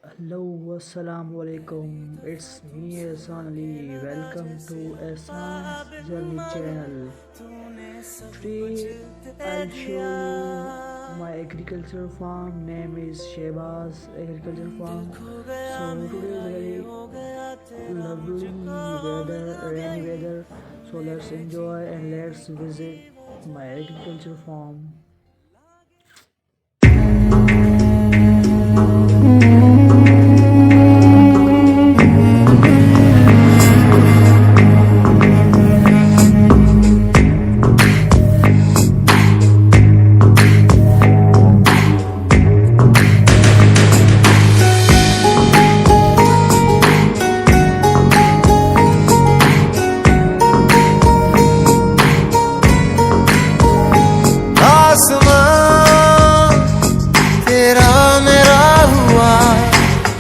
Hello, assalamu alaikum. It's me, Ehsan Ali. Welcome to Ehsan's Journey channel. Today, I'll show you my agricultural farm. Name is Shehbaz Agricultural Farm. So today is very lovely weather, rainy weather. So let's enjoy and let's visit my agricultural farm.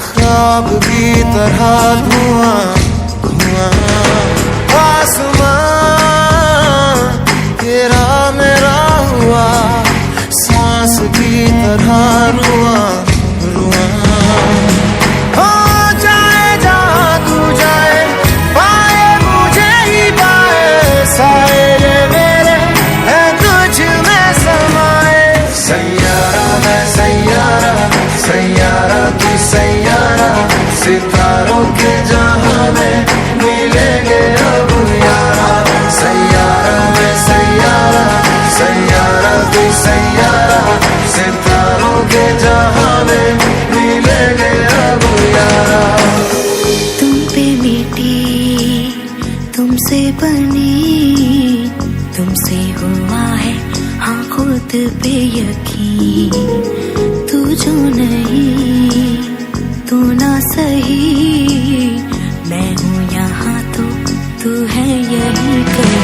ख्वाब की तरह धुआं धुआं आसमां तेरा मेरा हुआ सांस की तरह रुआं रुआं हो जाए जहाँ तू जाए पाए मुझे ही पाए साए मेरे है तुझ में समाए सैयारा मैं सैयारा सैयारा तू सैयारा सितारों के जहां में मिलेंगे अब यारा सैयारा मैं सैयारा सैयारा तू सैयारा सितारों के जहां में मिलेंगे अब यारा तुम पे मिटी तुमसे बनी तुमसे हुआ है हाँ खुद पे यकीन तू जो नहीं तू ना सही मैं हूँ यहाँ तो तू है यही कहीं